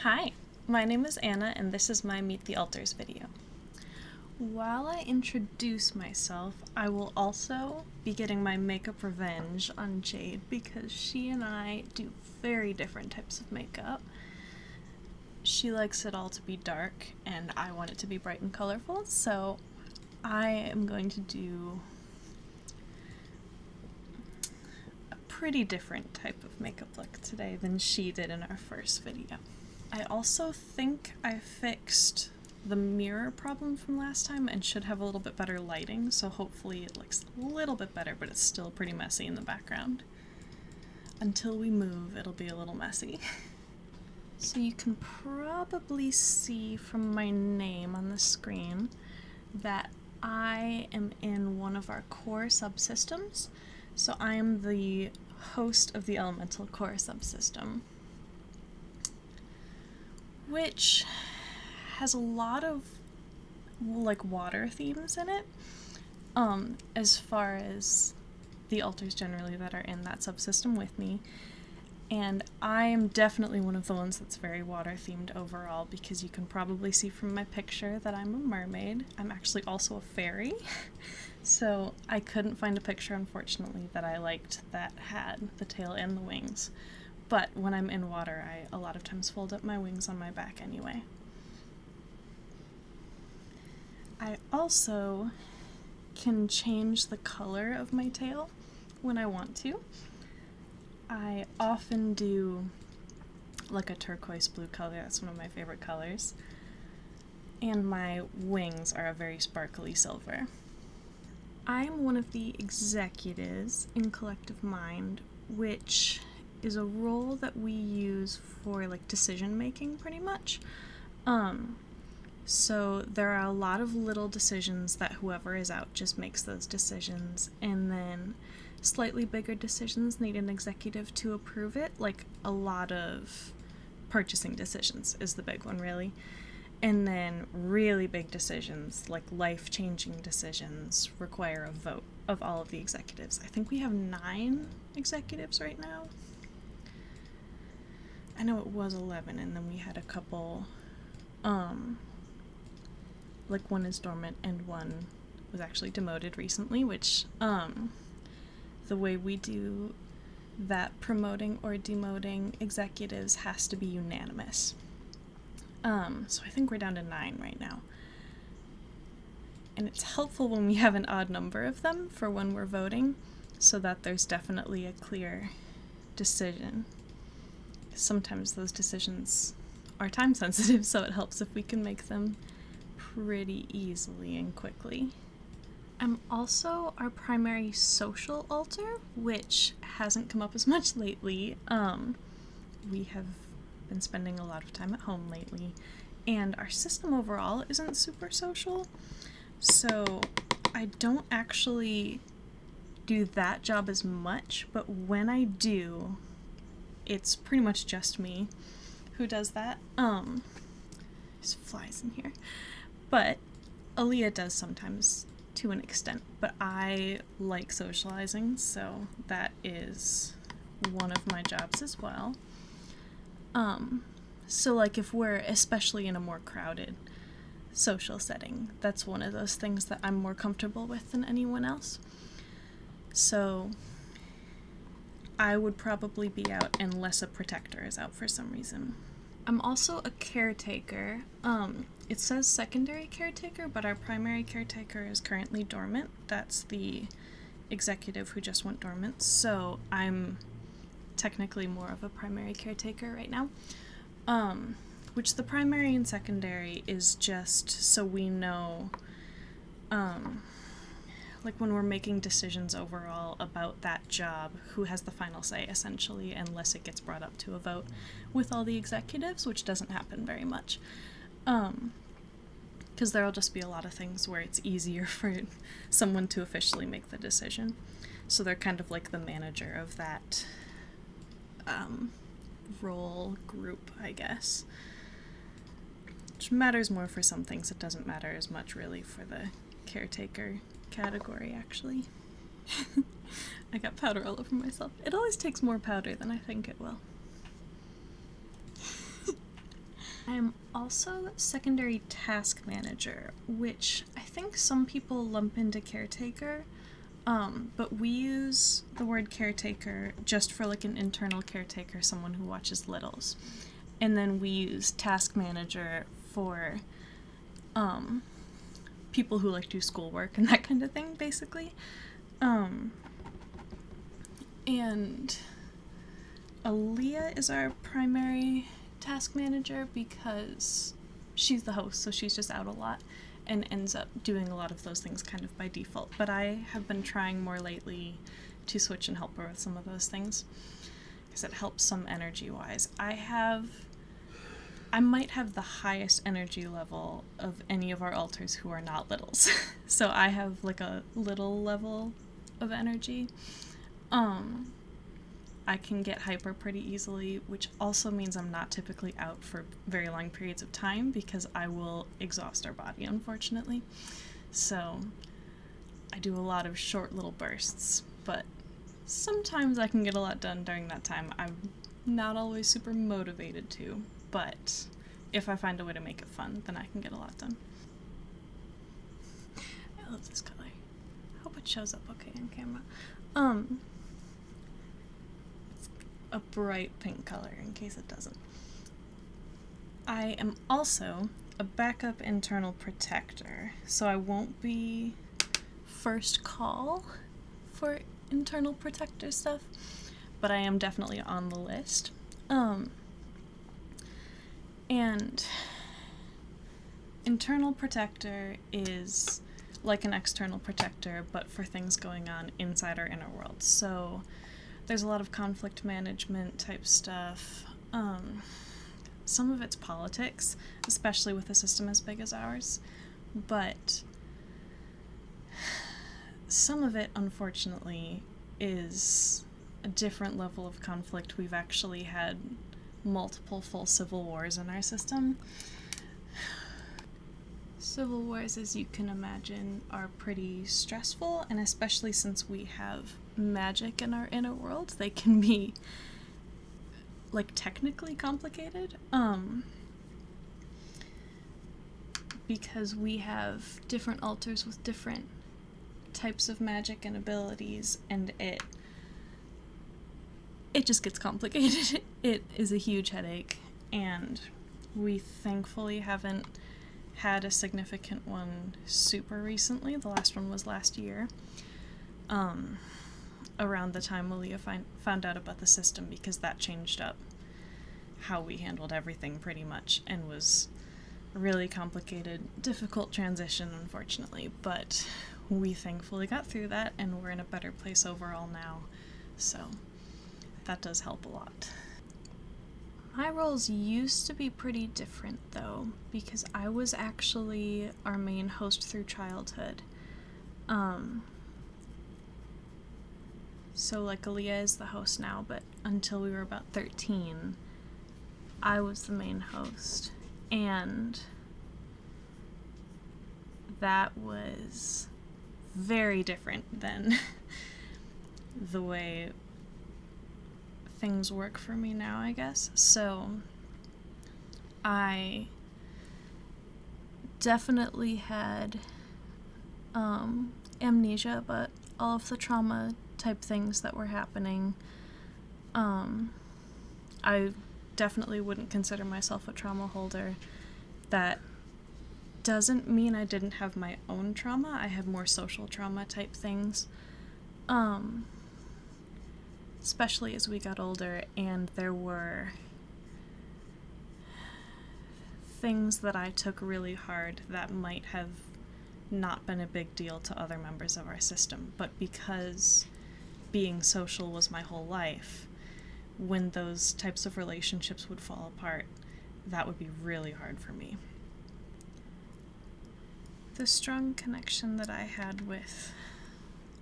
Hi, my name is Anna and this is my Meet the Alters video. While I introduce myself, I will also be getting my makeup revenge on Jade because she and I do very different types of makeup. She likes it all to be dark and I want it to be bright and colorful, so I am going to do a pretty different type of makeup look today than she did in our first video. I also think I fixed the mirror problem from last time and should have a little bit better lighting, so hopefully it looks a little bit better, but it's still pretty messy in the background. Until we move, it'll be a little messy. So you can probably see from my name on the screen that I am in one of our core subsystems. So I am the host of the elemental core subsystem, which has a lot of like water themes in it, as far as the alters generally that are in that subsystem with me. And I am definitely one of the ones that's very water themed overall, because you can probably see from my picture that I'm a mermaid. I'm actually also a fairy, so I couldn't find a picture, unfortunately, that I liked that had the tail and the wings. But when I'm in water, I a lot of times fold up my wings on my back anyway. I also can change the color of my tail when I want to. I often do like a turquoise blue color, that's one of my favorite colors. And my wings are a very sparkly silver. I'm one of the executives in Collective Mind, which is a role that we use for like decision making pretty much. So there are a lot of little decisions that whoever is out just makes those decisions, and then slightly bigger decisions need an executive to approve it, like a lot of purchasing decisions is the big one really. And then really big decisions, like life-changing decisions, require a vote of all of the executives. I think we have 9 executives right now. I know it was 11, and then we had a couple, like one is dormant and one was actually demoted recently, which, the way we do that promoting or demoting executives has to be unanimous. So I think we're down to 9 right now. And it's helpful when we have an odd number of them for when we're voting, so that there's definitely a clear decision. Sometimes those decisions are time sensitive, so it helps if we can make them pretty easily and quickly. I'm also our primary social alter, which hasn't come up as much lately. We have been spending a lot of time at home lately, and our system overall isn't super social, so I don't actually do that job as much, but when I do, it's pretty much just me who does that. There's flies in here. But Aaliyah does sometimes to an extent, but I like socializing, so that is one of my jobs as well. So like if we're especially in a more crowded social setting, that's one of those things that I'm more comfortable with than anyone else. So I would probably be out unless a protector is out for some reason. I'm also a caretaker. It says secondary caretaker, but our primary caretaker is currently dormant. That's the executive who just went dormant, so I'm technically more of a primary caretaker right now. Which the primary and secondary is just so we know, like when we're making decisions overall about that job, who has the final say, essentially, unless it gets brought up to a vote with all the executives, which doesn't happen very much. Because there'll just be a lot of things where it's easier for someone to officially make the decision. So they're kind of like the manager of that role group, I guess. Which matters more for some things. It doesn't matter as much, really, for the caretaker category, actually. I got powder all over myself. It always takes more powder than I think it will. I'm also secondary task manager, which I think some people lump into caretaker, but we use the word caretaker just for like an internal caretaker, someone who watches littles. And then we use task manager for people who like do schoolwork and that kind of thing, basically. And Aaliyah is our primary task manager because she's the host, so she's just out a lot and ends up doing a lot of those things kind of by default. But I have been trying more lately to switch and help her with some of those things because it helps some energy-wise. I might have the highest energy level of any of our alters who are not littles. So I have like a little level of energy. I can get hyper pretty easily, which also means I'm not typically out for very long periods of time because I will exhaust our body, unfortunately. So I do a lot of short little bursts, but sometimes I can get a lot done during that time. I'm not always super motivated to, but if I find a way to make it fun, then I can get a lot done. I love this color. I hope it shows up okay on camera. A bright pink color in case it doesn't. I am also a backup internal protector, so I won't be first call for internal protector stuff, but I am definitely on the list. And internal protector is like an external protector, but for things going on inside our inner world. So there's a lot of conflict management type stuff. Some of it's politics, especially with a system as big as ours, but some of it, unfortunately, is a different level of conflict. We've actually had multiple full civil wars in our system. Civil wars, as you can imagine, are pretty stressful, and especially since we have magic in our inner world, they can be, like, technically complicated. Because we have different alters with different types of magic and abilities, and it just gets complicated. It is a huge headache, and we thankfully haven't had a significant one super recently. The last one was last year, around the time Aaliyah found out about the system, because that changed up how we handled everything pretty much, and was a really complicated, difficult transition, unfortunately, but we thankfully got through that, and we're in a better place overall now, so that does help a lot. My roles used to be pretty different, though, because I was actually our main host through childhood. So, like, Aaliyah is the host now, but until we were about 13, I was the main host. And that was very different than the way things work for me now, I guess. So I definitely had amnesia, but all of the trauma type things that were happening, I definitely wouldn't consider myself a trauma holder. That doesn't mean I didn't have my own trauma. I had more social trauma type things, especially as we got older, and there were things that I took really hard that might have not been a big deal to other members of our system, but because being social was my whole life, when those types of relationships would fall apart, that would be really hard for me. The strong connection that I had with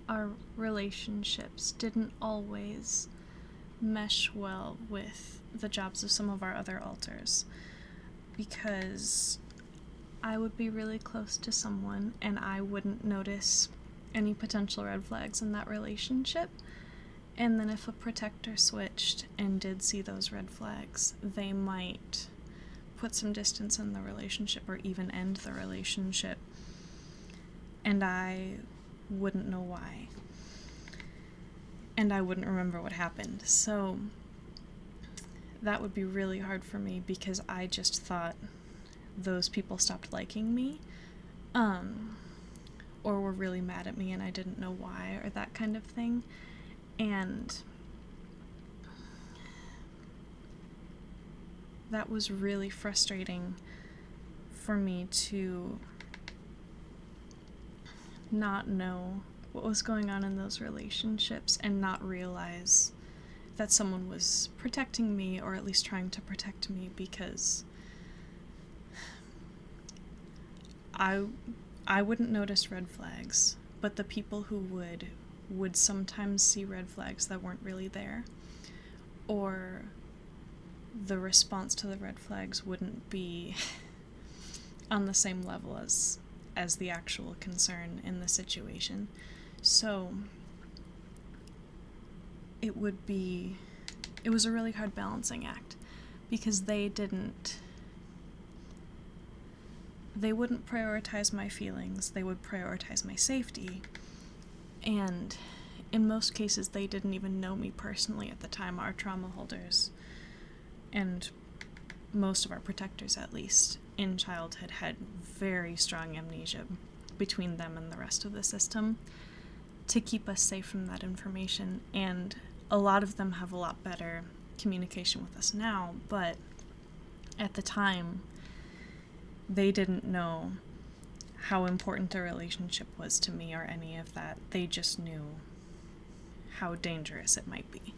our relationships didn't always mesh well with the jobs of some of our other alters, because I would be really close to someone and I wouldn't notice any potential red flags in that relationship, and then if a protector switched and did see those red flags, they might put put some distance in the relationship or even end the relationship, and I wouldn't know why. And I wouldn't remember what happened. So that would be really hard for me because I just thought those people stopped liking me, or were really mad at me and I didn't know why, or that kind of thing. And that was really frustrating for me to not know what was going on in those relationships and not realize that someone was protecting me, or at least trying to protect me, because I wouldn't notice red flags, but the people who would sometimes see red flags that weren't really there, or the response to the red flags wouldn't be on the same level as the actual concern in the situation. So it was a really hard balancing act, because they wouldn't prioritize my feelings, they would prioritize my safety, and in most cases they didn't even know me personally at the time. Our trauma holders, and most of our protectors at least, in childhood had very strong amnesia between them and the rest of the system to keep us safe from that information, and a lot of them have a lot better communication with us now, but at the time they didn't know how important a relationship was to me or any of that. They just knew how dangerous it might be.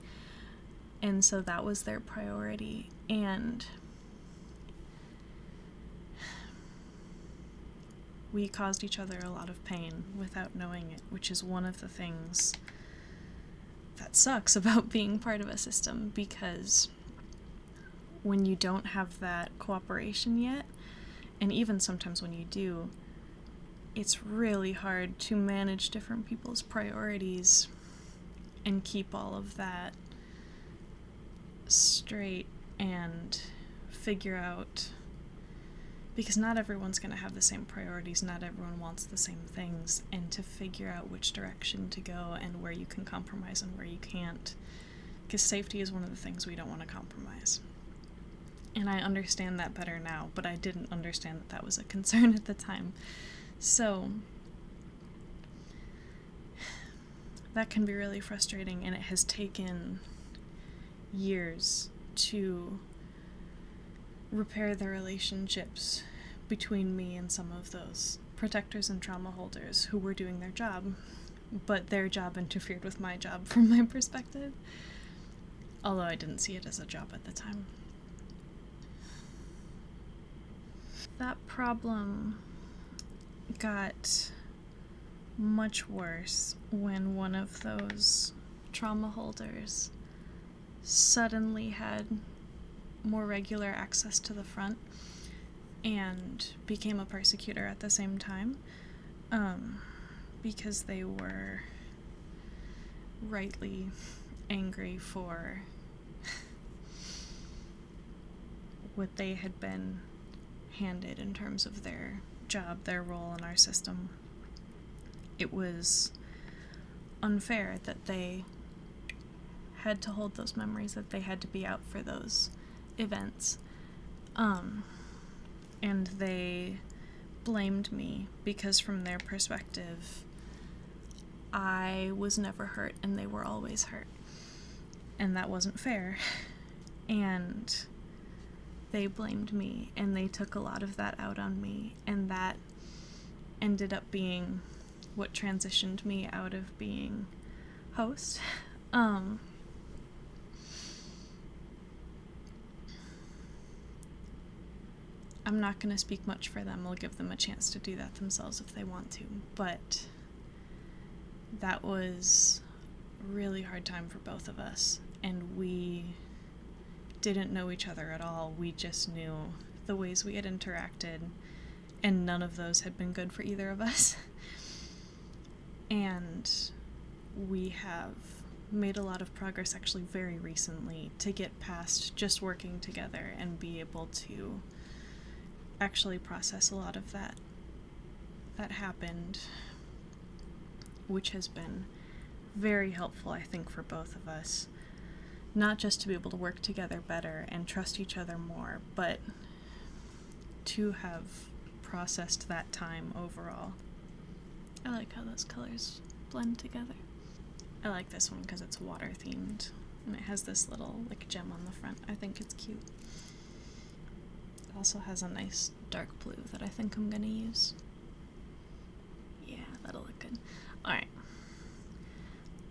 And so that was their priority, and we caused each other a lot of pain without knowing it, which is one of the things that sucks about being part of a system, because when you don't have that cooperation yet, and even sometimes when you do, it's really hard to manage different people's priorities and keep all of that straight and figure out, because not everyone's going to have the same priorities, not everyone wants the same things, and to figure out which direction to go and where you can compromise and where you can't, because safety is one of the things we don't want to compromise. And I understand that better now, but I didn't understand that was a concern at the time. So that can be really frustrating, and it has taken years to repair the relationships between me and some of those protectors and trauma holders who were doing their job, but their job interfered with my job from my perspective, although I didn't see it as a job at the time. That problem got much worse when one of those trauma holders suddenly had more regular access to the front and became a persecutor at the same time, because they were rightly angry for what they had been handed in terms of their job, their role in our system. It was unfair that they had to hold those memories, that they had to be out for those events. And they blamed me because from their perspective, I was never hurt and they were always hurt. And that wasn't fair. And they blamed me, and they took a lot of that out on me, and that ended up being what transitioned me out of being host. I'm not going to speak much for them. I'll give them a chance to do that themselves if they want to, but that was a really hard time for both of us, and we didn't know each other at all. We just knew the ways we had interacted, and none of those had been good for either of us. And we have made a lot of progress actually very recently to get past just working together and be able to actually process a lot of that happened, which has been very helpful, I think, for both of us. Not just to be able to work together better and trust each other more, but to have processed that time overall. I like how those colors blend together. I like this one because it's water themed, and it has this little gem on the front. I think it's cute. It also has a nice dark blue that I think I'm gonna use. Yeah, that'll look good. Alright.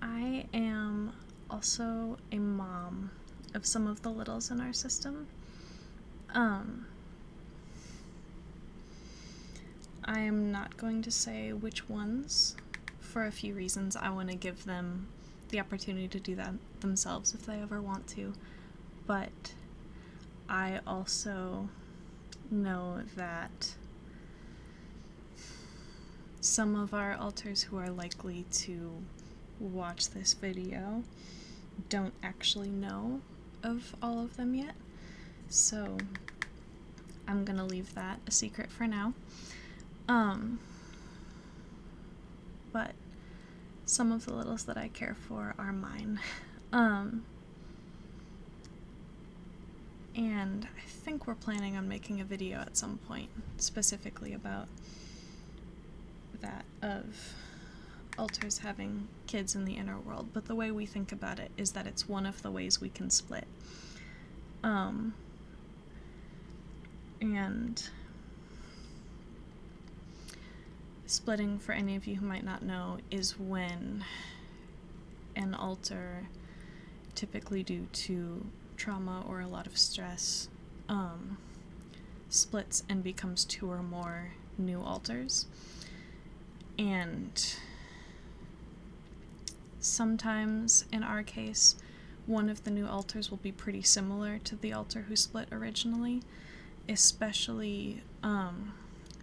I am also a mom of some of the littles in our system. I am not going to say which ones for a few reasons. I want to give them the opportunity to do that themselves if they ever want to, but I also know that some of our alters who are likely to watch this video don't actually know of all of them yet, so I'm gonna leave that a secret for now. But some of the littles that I care for are mine. And I think we're planning on making a video at some point specifically about that, of alters having kids in the inner world, but the way we think about it is that it's one of the ways we can split. And splitting, for any of you who might not know, is when an alter, typically due to trauma or a lot of stress, splits and becomes 2 or more new alters. And sometimes, in our case, one of the new alters will be pretty similar to the alter who split originally, especially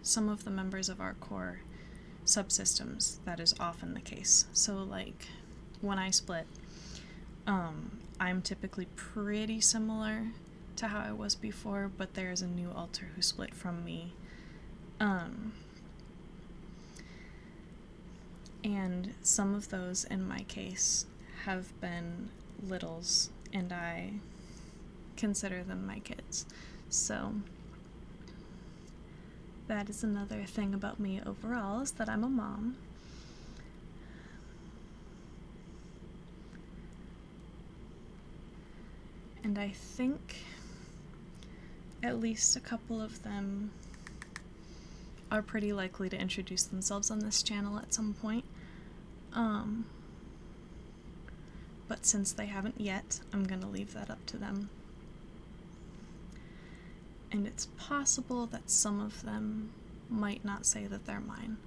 some of the members of our core subsystems. That is often the case. So when I split, I'm typically pretty similar to how I was before, but there is a new alter who split from me. And some of those, in my case, have been littles, and I consider them my kids. So that is another thing about me overall, is that I'm a mom. And I think at least a couple of them are pretty likely to introduce themselves on this channel at some point. But since they haven't yet, I'm gonna leave that up to them. And it's possible that some of them might not say that they're mine,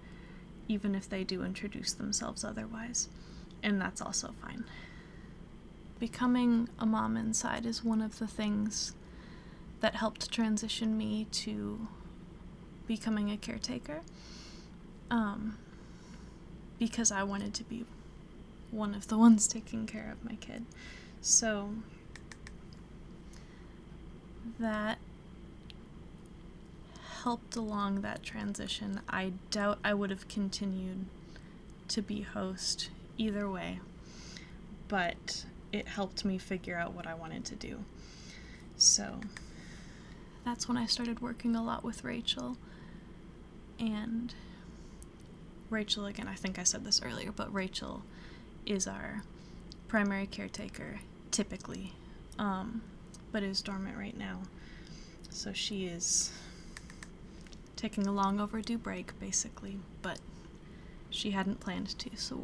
even if they do introduce themselves otherwise, and that's also fine. Becoming a mom inside is one of the things that helped transition me to becoming a caretaker, because I wanted to be one of the ones taking care of my kid. So that helped along that transition. I doubt I would have continued to be host either way, but it helped me figure out what I wanted to do. So that's when I started working a lot with Rachel. And Rachel, again, I think I said this earlier, but Rachel is our primary caretaker, typically, but is dormant right now. So she is taking a long overdue break, basically, but she hadn't planned to, so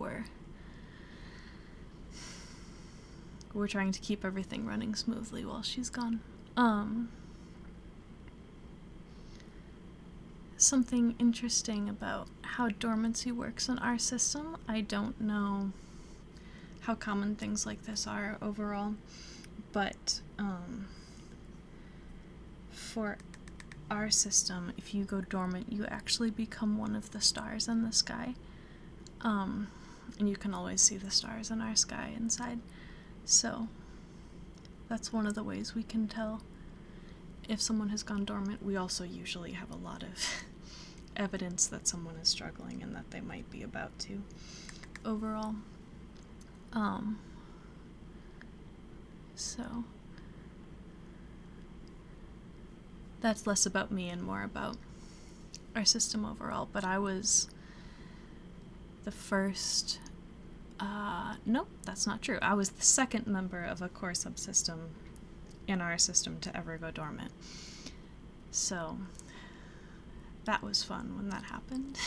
we're trying to keep everything running smoothly while she's gone. Something interesting about how dormancy works in our system, I don't know how common things like this are overall, but for our system, if you go dormant, you actually become one of the stars in the sky, and you can always see the stars in our sky inside, so that's one of the ways we can tell if someone has gone dormant, we also usually have a lot of evidence that someone is struggling and that they might be about to overall. So that's less about me and more about our system overall, but I was the first, nope, that's not true. I was the second member of a core subsystem in our system to ever go dormant. So that was fun when that happened.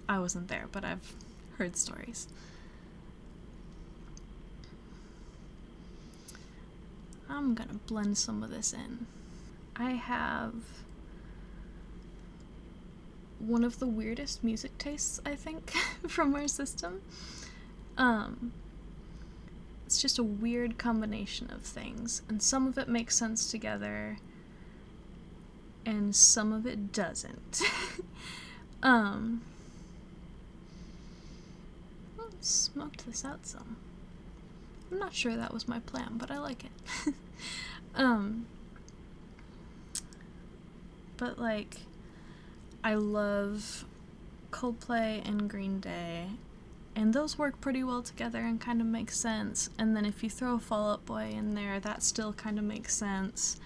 I wasn't there, but I've heard stories. I'm gonna blend some of this in. I have one of the weirdest music tastes, I think, from our system. It's just a weird combination of things, and some of it makes sense together, and some of it doesn't. Smoked this out some. I'm not sure that was my plan, but I like it. But like, I love Coldplay and Green Day, and those work pretty well together and kind of make sense. And then if you throw Fall Out Boy in there, that still kind of makes sense.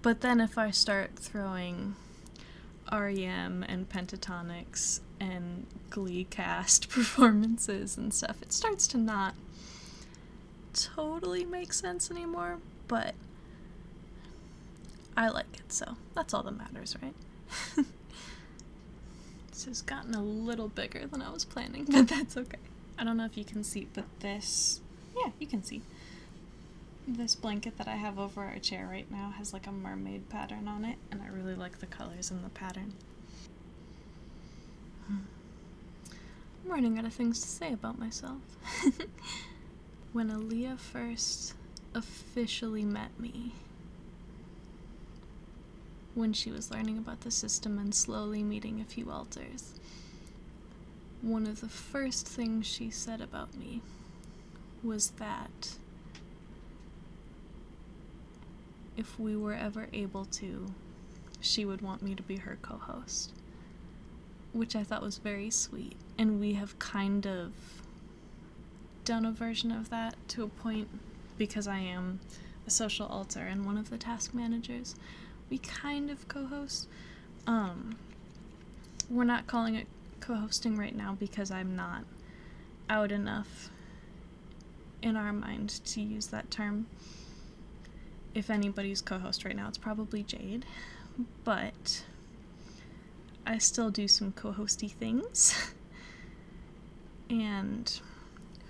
But then if I start throwing REM and Pentatonics and Glee cast performances and stuff, it starts to not totally make sense anymore, but I like it, so that's all that matters, right? This has gotten a little bigger than I was planning, but that's okay. I don't know if you can see, but this, yeah, you can see. This blanket that I have over our chair right now has like a mermaid pattern on it, and I really like the colors in the pattern. I'm running out of things to say about myself. When Aaliyah first officially met me, when she was learning about the system and slowly meeting a few alters, one of the first things she said about me was that if we were ever able to, she would want me to be her co-host, which I thought was very sweet. And we have kind of done a version of that to a point, because I am a social alter and one of the task managers. We kind of co-host. We're not calling it co-hosting right now because I'm not out enough in our mind to use that term. If anybody's co-host right now, it's probably Jade, but I still do some co-hosty things. And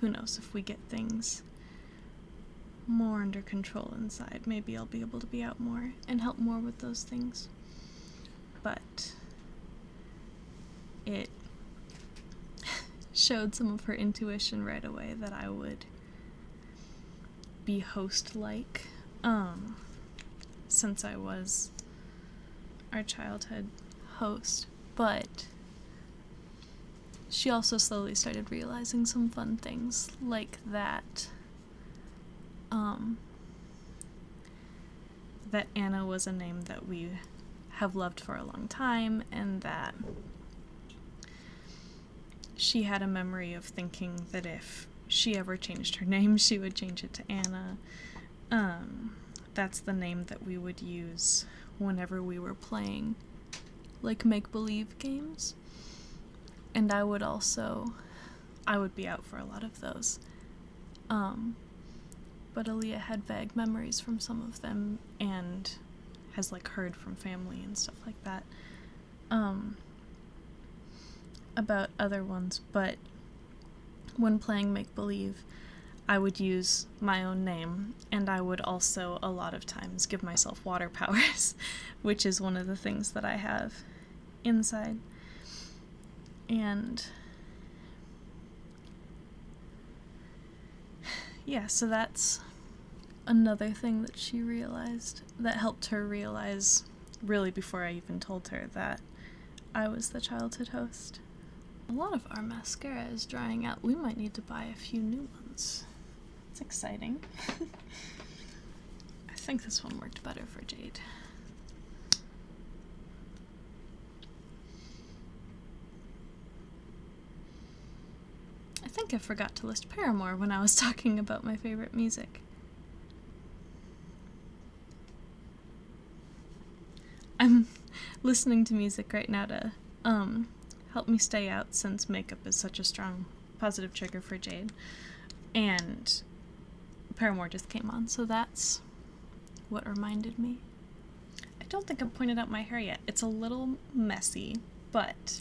who knows, if we get things more under control inside, maybe I'll be able to be out more and help more with those things. But it showed some of her intuition right away that I would be host-like, since I was our childhood host. But she also slowly started realizing some fun things, like that that Anna was a name that we have loved for a long time, and that she had a memory of thinking that if she ever changed her name, she would change it to Anna. That's the name that we would use whenever we were playing, like, make-believe games. And I would be out for a lot of those. But Aaliyah had vague memories from some of them, and has, like, heard from family and stuff like that, about other ones. But when playing make-believe, I would use my own name, and I would also, a lot of times, give myself water powers, which is one of the things that I have inside. And yeah, so that's another thing that she realized, that helped her realize, really before I even told her, that I was the childhood host. A lot of our mascara is drying out. We might need to buy a few new ones. It's exciting. I think this one worked better for Jade. I think I forgot to list Paramore when I was talking about my favorite music. I'm listening to music right now to help me stay out, since makeup is such a strong positive trigger for Jade. And Paramore just came on, so that's what reminded me. I don't think I've pointed out my hair yet. It's a little messy, but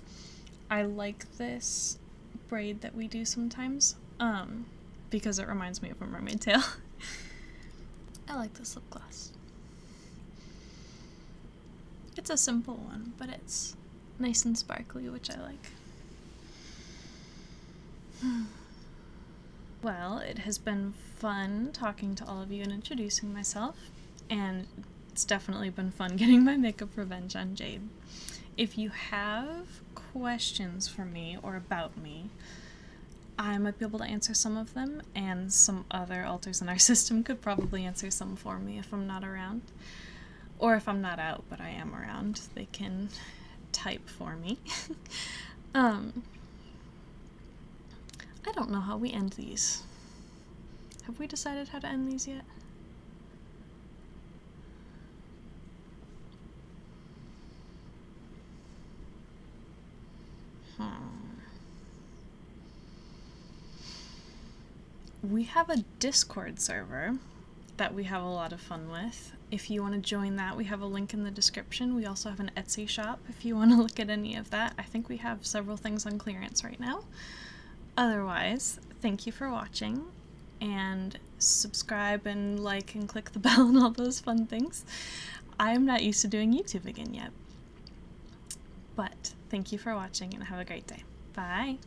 I like this braid that we do sometimes, because it reminds me of a mermaid tail. I like this lip gloss. It's a simple one, but it's nice and sparkly, which I like. Well, it has been fun talking to all of you and introducing myself, and it's definitely been fun getting my makeup revenge on Jade. If you have questions for me or about me, I might be able to answer some of them, and some other alters in our system could probably answer some for me if I'm not around. Or if I'm not out, but I am around, they can type for me. I don't know how we end these. Have we decided how to end these yet? We have a Discord server that we have a lot of fun with. If you want to join that, we have a link in the description. We also have an Etsy shop if you want to look at any of that. I think we have several things on clearance right now. Otherwise, thank you for watching, and subscribe and like and click the bell and all those fun things. I am not used to doing YouTube again yet. But thank you for watching and have a great day. Bye!